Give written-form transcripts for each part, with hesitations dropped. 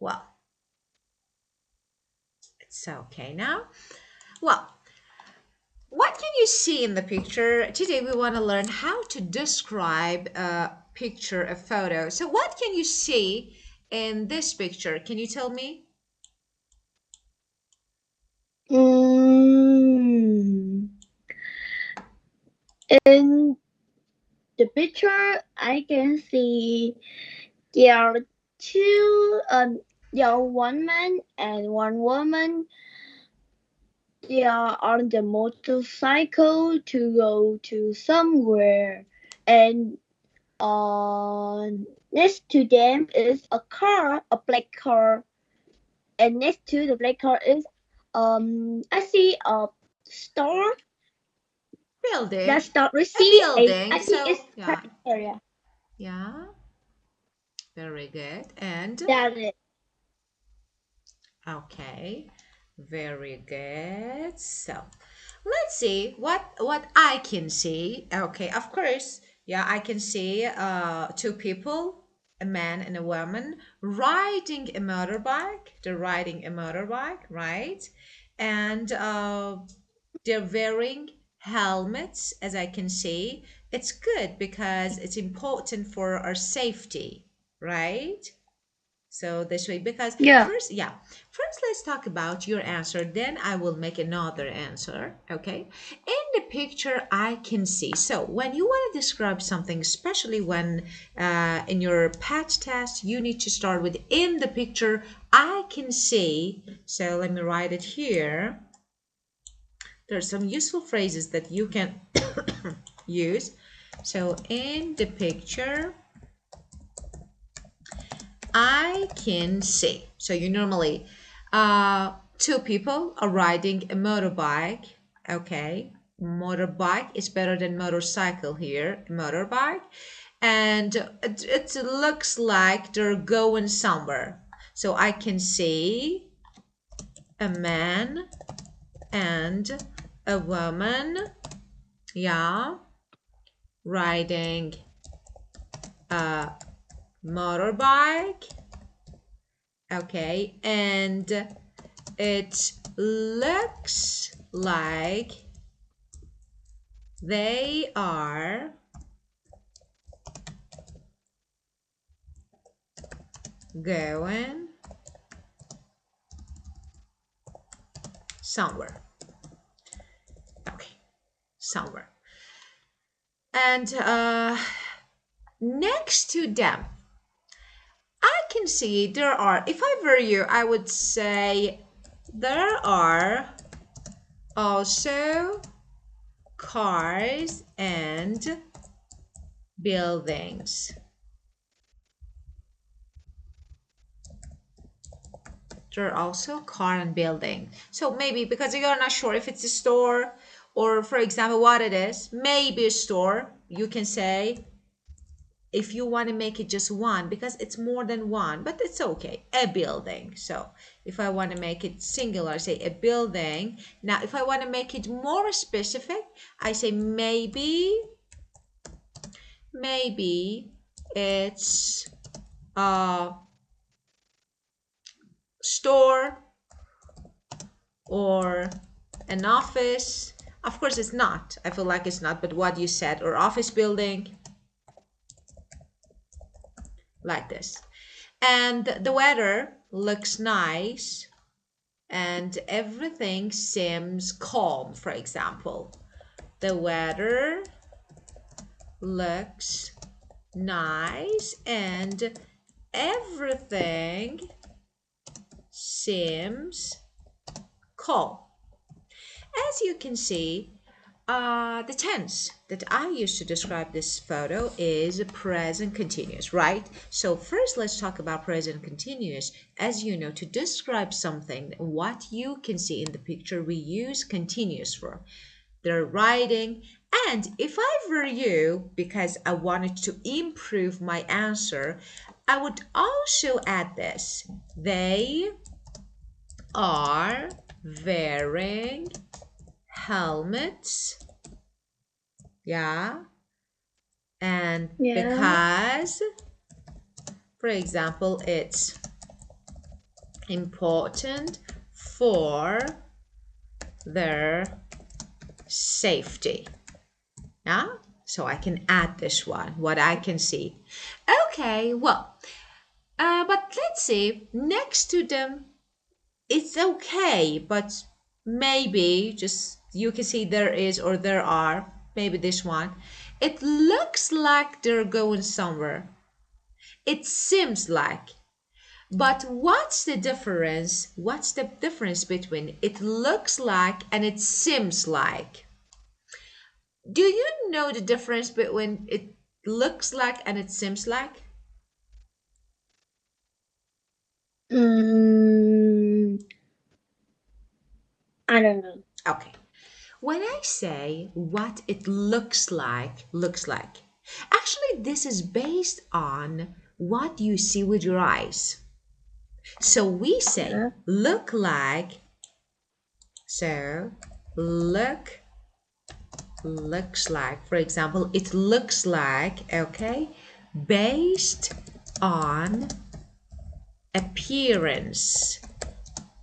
Well, it's okay now. Well, what can you see in the picture? Today we want to learn how to describe a picture, a photo. So what can you see in this picture? Can you tell me? Mm, in the picture, I can see there are there are one man and one woman. They are on the motorcycle to go to somewhere, and next to them is a car, a black car, and next to the black car is I see a store. That Building. start with A C. building. I think So, it's yeah. private area. Yeah. Very good. And That is. okay. Very good. So, let's see what I can see. Okay, of course. Yeah, I can see two people, a man and a woman, riding a motorbike. They're riding a motorbike, right? And they're wearing helmets, as I can see. It's good because it's important for our safety, right? So this way, because Yeah. first let's talk about your answer, then I will make another answer. Okay. In the picture, I can see. So when you want to describe something, especially when in your patch test, you need to start with in the picture, I can see. So let me write it here. There's some useful phrases that you can use. So in the picture, I can see. So you normally, two people are riding a motorbike. Okay, motorbike is better than motorcycle here. Motorbike, and it looks like they're going somewhere. So I can see a man and a woman. Yeah, riding a motorbike. Okay, and it looks like they are going somewhere. Okay, somewhere. And next to them, I can see there are, if I were you, I would say there are also cars and buildings. There are also car and building. So maybe because you're not sure if it's a store or, for example, what it is, maybe a store, you can say if you want to make it just one because it's more than one, but it's okay. A building. So if I want to make it singular, say a building. Now, if I want to make it more specific, I say maybe it's a store or an office. Of course, it's not. I feel like it's not, but what you said, or office building, like this. And the weather looks nice and everything seems calm, for example. The weather looks nice and everything seems calm. As you can see, the tense that I use to describe this photo is present continuous, right? So first let's talk about present continuous. As you know, to describe something, what you can see in the picture, we use continuous form. They're writing, and if I were you, because I wanted to improve my answer, I would also add this. They are wearing helmets. Yeah. And Yeah. because, for example, it's important for their safety. Yeah, so I can add this one, what I can see. Okay, well, but let's see, next to them, it's okay, but maybe just you can see there is or there are, maybe this one. It looks like they're going somewhere. It seems like. But what's the difference? What's the difference between it looks like and it seems like? Do you know the difference between it looks like and it seems like? Mm, I don't know. Okay. When I say what it looks like, actually, this is based on what you see with your eyes. So we say Yeah. look like, so look looks like. For example, it looks like, okay, based on appearance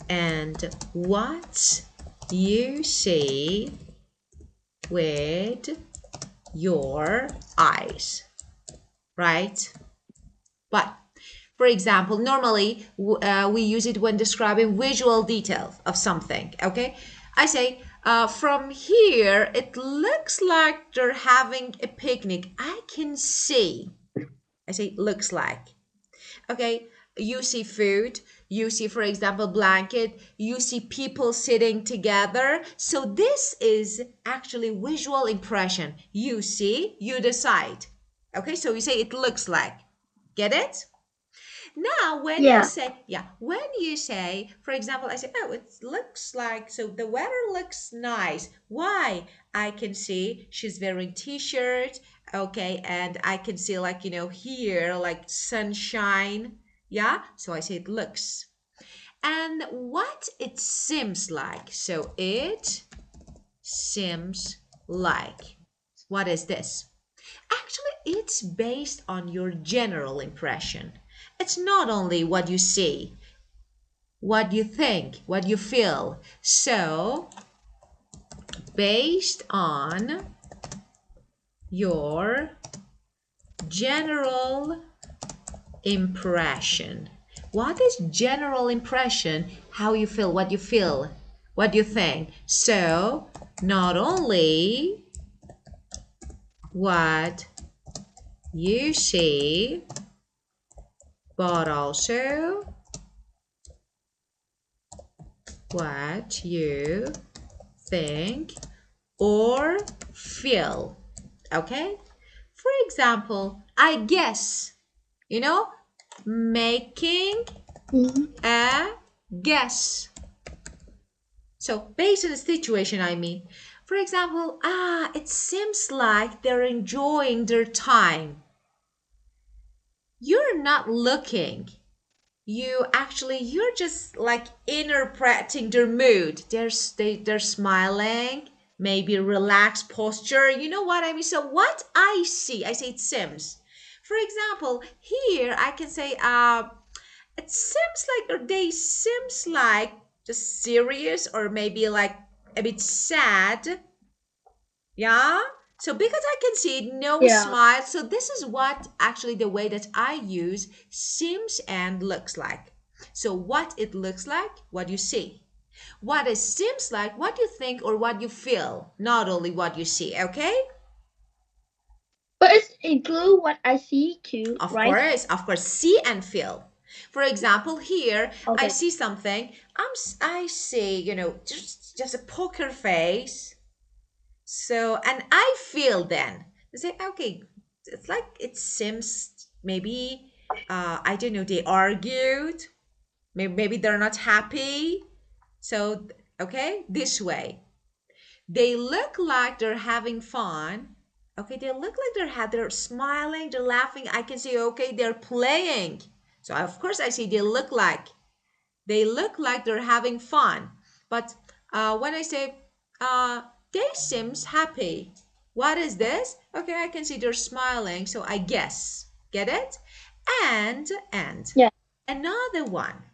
and what you see with your eyes, right? But for example, normally we use it when describing visual details of something, okay? I say, from here, it looks like they're having a picnic. I can see. I say, looks like. Okay, you see food, you see, for example, blanket, you see people sitting together. So this is actually visual impression. You see, you decide. Okay, so you say it looks like. Get it? Now, when you Yeah. say, yeah, when you say, for example, I say, oh, it looks like, so the weather looks nice. Why? I can see she's wearing t-shirt, okay, and I can see like, here, like sunshine. Yeah, so I say it looks. And what it seems like. So it seems like. What is this? Actually, it's based on your general impression. It's not only what you see, what you think, what you feel. So, based on your general impression. What is general impression? How you feel, what you think. So, not only what you see, but also what you think or feel. Okay? For example, I guess, you know, making Mhm. a guess. So, based on the situation, I mean, for example, it seems like they're enjoying their time. You're not looking. You're just like interpreting their mood. They're smiling, maybe relaxed posture. You know what I mean? So what I see, I say it seems. For example, here I can say it seems like, or they seems like just serious, or maybe like a bit sad. Yeah. So because I can see no Yeah. smile, so this is what actually the way that I use seems and looks like. So what it looks like, what you see. What it seems like, what you think or what you feel, not only what you see, okay? But it's include what I see too, right? Of course, see and feel. For example, here I Okay. see something. I see, just a poker face. So, and I feel then, they say, okay, it's like it seems maybe, I don't know, they argued, maybe they're not happy. So, okay, this way. They look like they're having fun. Okay, they look like they're smiling, they're laughing. I can see, okay, they're playing. So, of course, I see they look like they're having fun. But when I say they seems happy, what is this? Okay, I can see they're smiling, so I guess. Get it? And Yeah. another one.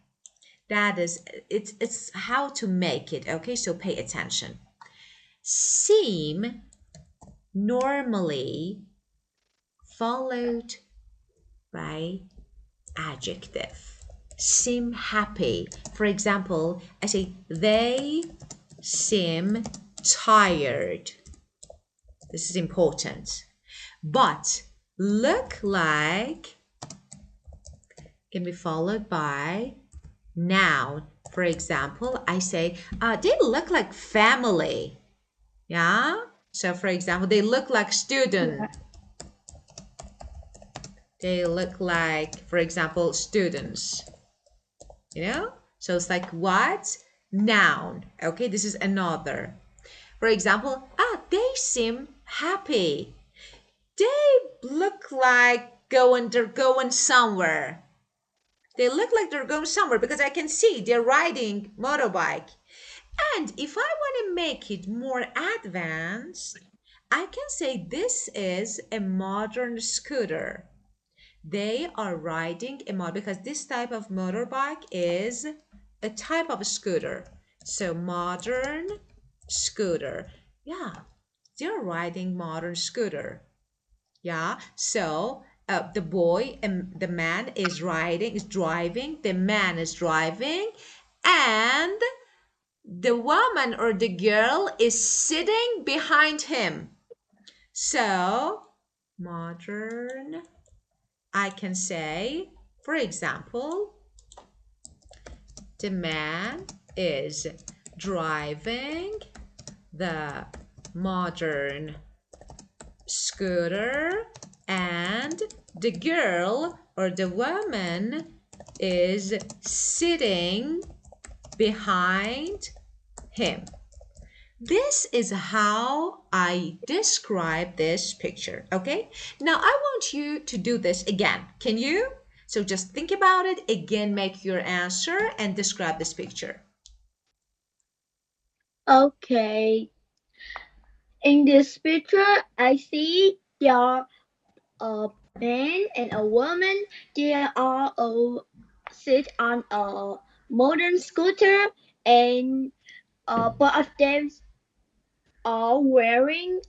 That is, it's how to make it, okay? So pay attention. Seem, normally followed by adjective. Seem happy. For example, I say, they seem tired. This is important. But look like can be followed by noun. For example, I say, they look like family. Yeah? So, for example, they look like Yeah. student. They look like, for example, students. You know? So it's like what? Noun. Okay, this is another. For example, they seem happy. They look like they're going somewhere. They look like they're going somewhere because I can see they're riding motorbike. And if I want to make it more advanced, I can say this is a modern scooter. They are riding a motor because this type of motorbike is a type of scooter. So modern scooter. Yeah, they're riding modern scooter. Yeah. So the boy and the man is driving. The man is driving, and the woman or the girl is sitting behind him. So modern, I can say, for example, the man is driving the modern scooter, and the girl or the woman is sitting behind him. This is how I describe this picture, okay? Now I want you to do this again. Can you? So just think about it again, make your answer and describe this picture. Okay. In this picture, I see there are a man and a woman. They are all sit on a modern scooter, and both of them are wearing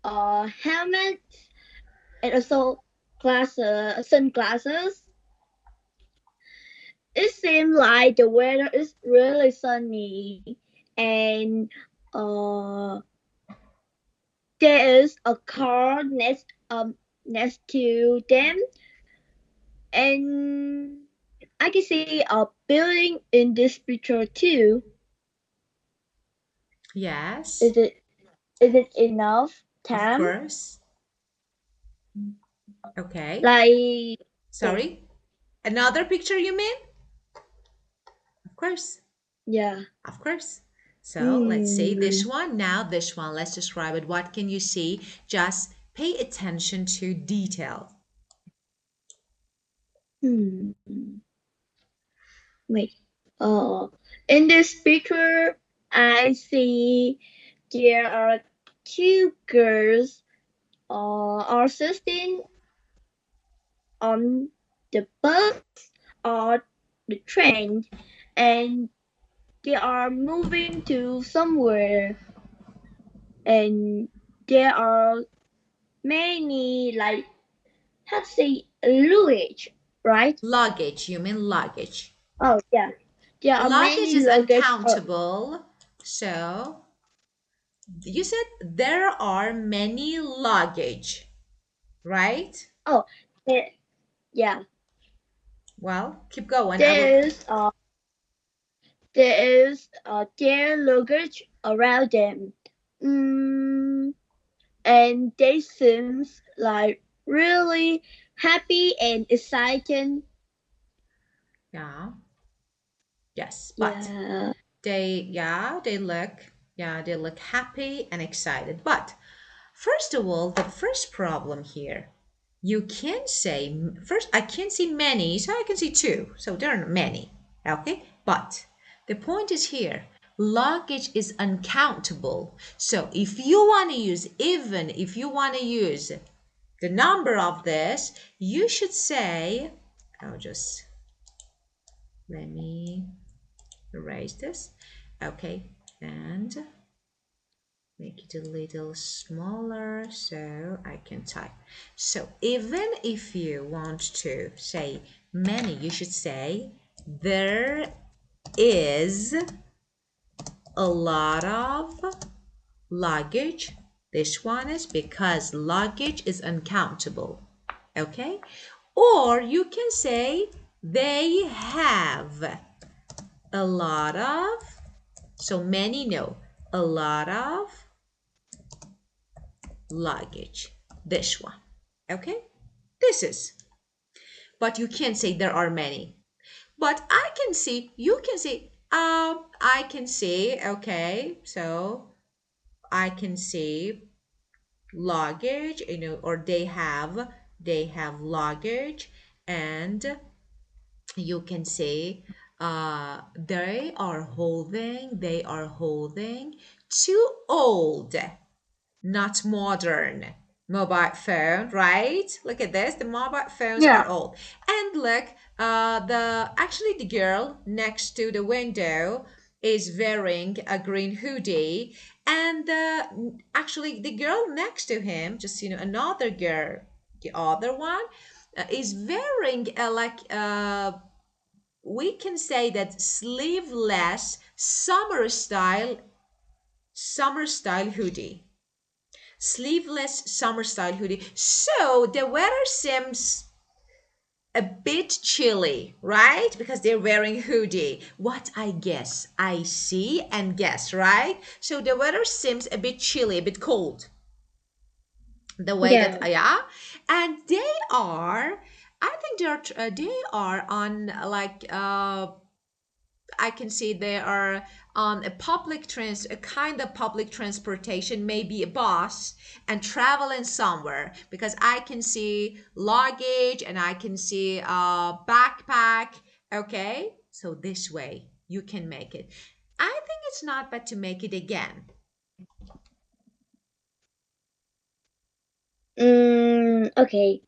helmets and also sunglasses. It seems like the weather is really sunny, and uh, there is a car next to them, and I can see a building in this picture too. Yes, Is it enough of time? course. Okay. Like okay, Sorry. Another picture you mean? Of course. yeah. Of course. So let's see this Hmm. one. Now this one, let's describe it. What can you see? Just pay attention to detail. Hmm. Wait. Uh, in this picture, I see there are two girls are sitting on the bus or the train, and they are moving to somewhere, and there are many, like, how to say, luggage, right? Luggage, you mean luggage. Oh yeah, there are Luggage many is luggage. uncountable. So you said there are many luggage, right? Oh, there, yeah, Well, keep going. I will. there is their luggage around them. Mm, and they seems like really happy and excited. Yeah. Yes, but Yeah. they look happy and excited. But first of all, the first problem here, you can say first I can see many, so I can see two. So there are many. Okay? But the point is here, luggage is uncountable. So if you want to use, even if you want to use the number of this, you should say, I'll just let me erase this. Okay, and make it a little smaller so I can type. So even if you want to say many, you should say there is a lot of luggage. This one is because luggage is uncountable. Okay? Or you can say they have a lot of, so many, no, a lot of luggage. This one. Okay? This is. But you can't say there are many. But I can see, you can say, I can see, okay, so I can see luggage, or they have luggage, and you can say they are holding too old, not modern mobile phone, right? Look at this. The mobile phones Yeah. are old. And look, the girl next to the window is wearing a green hoodie, and actually the girl next to him, just another girl, the other one, is wearing we can say that sleeveless summer style hoodie, sleeveless summer style hoodie. So the weather seems a bit chilly, right? Because they're wearing hoodie. What I guess, I see and guess, right? So the weather seems a bit chilly, a bit cold. The way that, Yeah. yeah, and they are. I think they are on I can see they are on a kind of public transportation, maybe a bus, and traveling somewhere, because I can see luggage and I can see a backpack. Okay, so this way you can make it. I think it's not bad to make it again. Okay.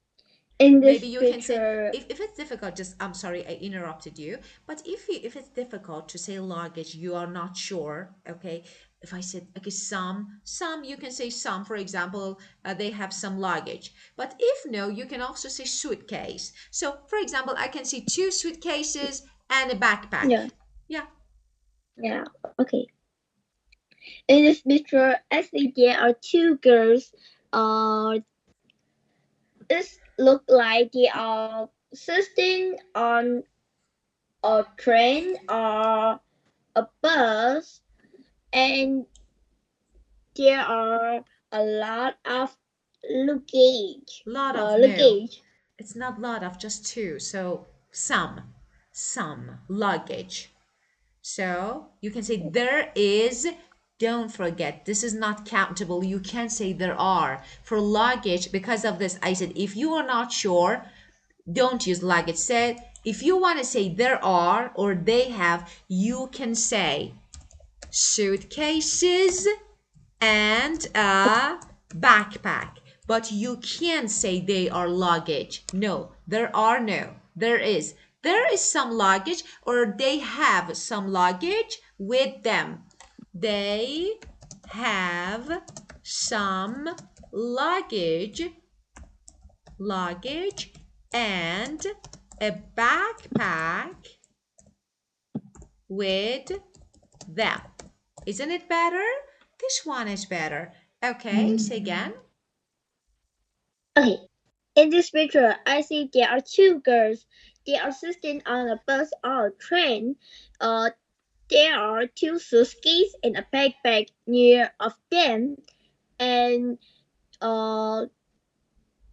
In Maybe this you can say, picture, if it's difficult, just, I'm sorry I interrupted you, but if it's difficult to say luggage, you are not sure. Okay, if I said, okay, some, you can say some, for example, they have some luggage. But if no, you can also say suitcase. So for example, I can see two suitcases and a backpack. yeah, Yeah. yeah, okay. In this picture, I see there are two girls. It look like they are sitting on a train or a bus, and there are a lot of luggage. Lot of, no, Luggage. it's not lot of, just two. So some luggage. So you can say there is. Don't forget, this is not countable. You can't say there are. For luggage, because of this, I said if you are not sure, don't use luggage. Said if you want to say there are or they have, you can say suitcases and a backpack. But you can't say they are luggage. No, there are no. There is. There is some luggage, or they have some luggage with them. They have some luggage and a backpack with them. Isn't it better? This one is better. Okay, say again. Okay. In this picture, I see there are two girls. They are sitting on a bus or a train. Uh, there are two suitcases and a backpack near of them, and uh,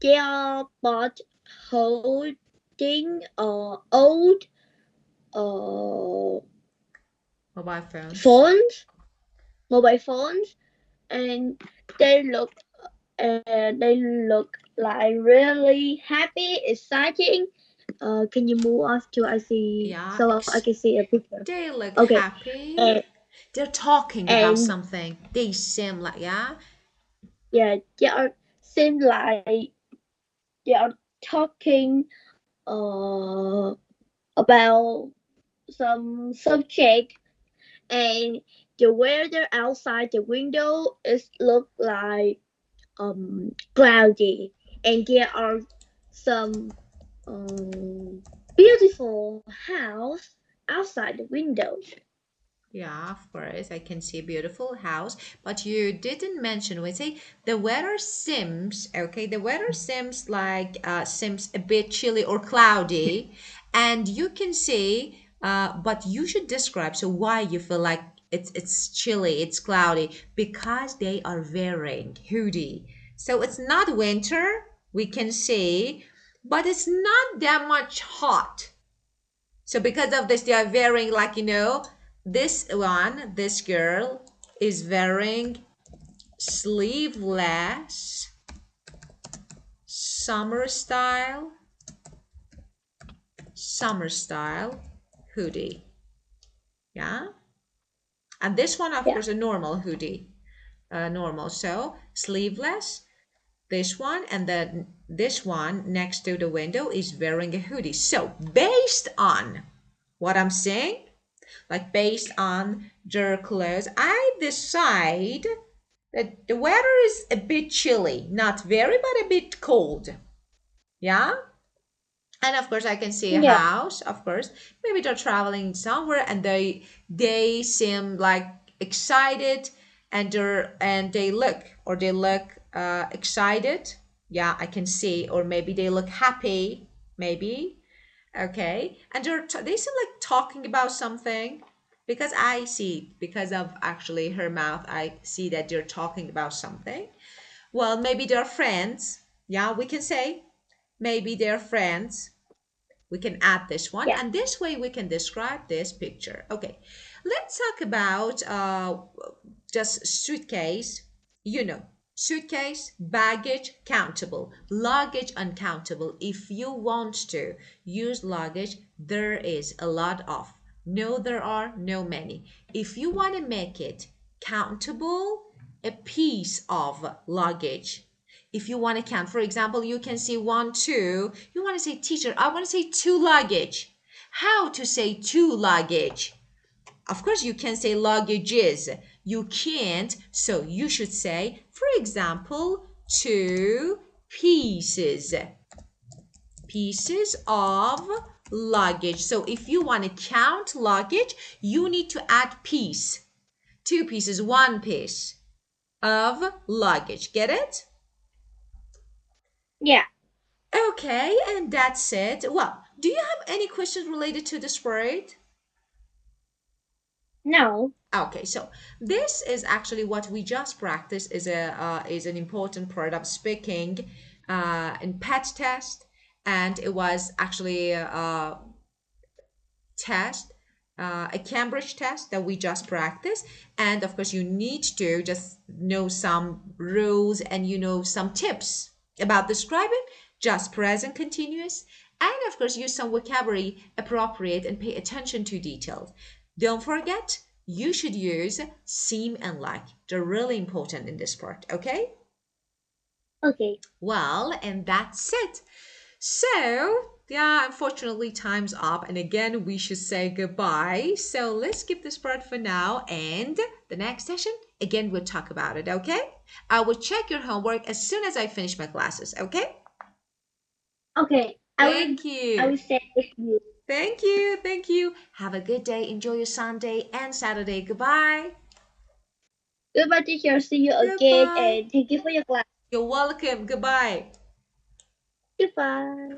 they are both holding old uh Mobile phones. phones, mobile phones, and they look they look like really happy, exciting. Can you move off to I see Yeah, so I can see a picture? they look Okay, happy. and They're talking about and something. They seem like, yeah. yeah, they are seem like they are talking uh about some subject. and the weather outside the window is look like cloudy, and there are some beautiful house outside the windows. Yeah, of course, I can see a beautiful house, but you didn't mention, we say the weather seems, okay, the weather seems like seems a bit chilly or cloudy, and you can say, but you should describe so why you feel like it's chilly, it's cloudy, because they are wearing hoodie. So it's not winter, we can say, but it's not that much hot. So because of this, they are wearing like, this one, this girl is wearing sleeveless summer style, summer style hoodie. Yeah. And this one, of Yeah, course, a normal hoodie. Normal. So sleeveless, this one, and then this one next to the window is wearing a hoodie. So based on what I'm saying, like based on their clothes, I decide that the weather is a bit chilly, not very, but a bit cold. Yeah. And of course, I can see a yeah, house. Of course, maybe they're traveling somewhere, and they seem like excited, and they look excited. Yeah, I can see, or maybe they look happy. Maybe. Okay. And they seem like talking about something, because I see, because of actually her mouth, I see that they're talking about something. Well, maybe they're friends. Yeah, we can say maybe they're friends. We can add this one, yeah, and this way we can describe this picture. Okay, let's talk about just suitcase. You know, suitcase, baggage, countable, luggage, uncountable. If you want to use luggage, there is a lot of. No, there are no many. If you want to make it countable, a piece of luggage. If you want to count, for example, you can say one, two. You want to say, teacher, I want to say two luggage. How to say two luggage? Of course, you can say luggages. You can't, so you should say, for example, two pieces. Pieces of luggage. So if you want to count luggage, you need to add piece. Two pieces, one piece of luggage. Get it? yeah. Okay, and that's it. Well, do you have any questions related to this word? No, Okay, so this is actually what we just practiced is an important part of speaking in pet test, and it was actually a test, a Cambridge test that we just practiced. And of course, you need to just know some rules and some tips about describing just present continuous. And of course, use some vocabulary appropriate and pay attention to details. Don't forget, you should use seem and like. They're really important in this part, okay? okay, Well, and that's it. So, yeah, unfortunately, time's up. And again, we should say goodbye. So let's skip this part for now. And the next session, again, we'll talk about it, okay? I will check your homework as soon as I finish my classes, okay? okay. Thank I will you. say with you. Thank you. Thank you. Have a good day. Enjoy your Sunday and Saturday. Goodbye. Goodbye, teacher. See you again, Goodbye. and thank you for your class. You're welcome. Goodbye. Goodbye.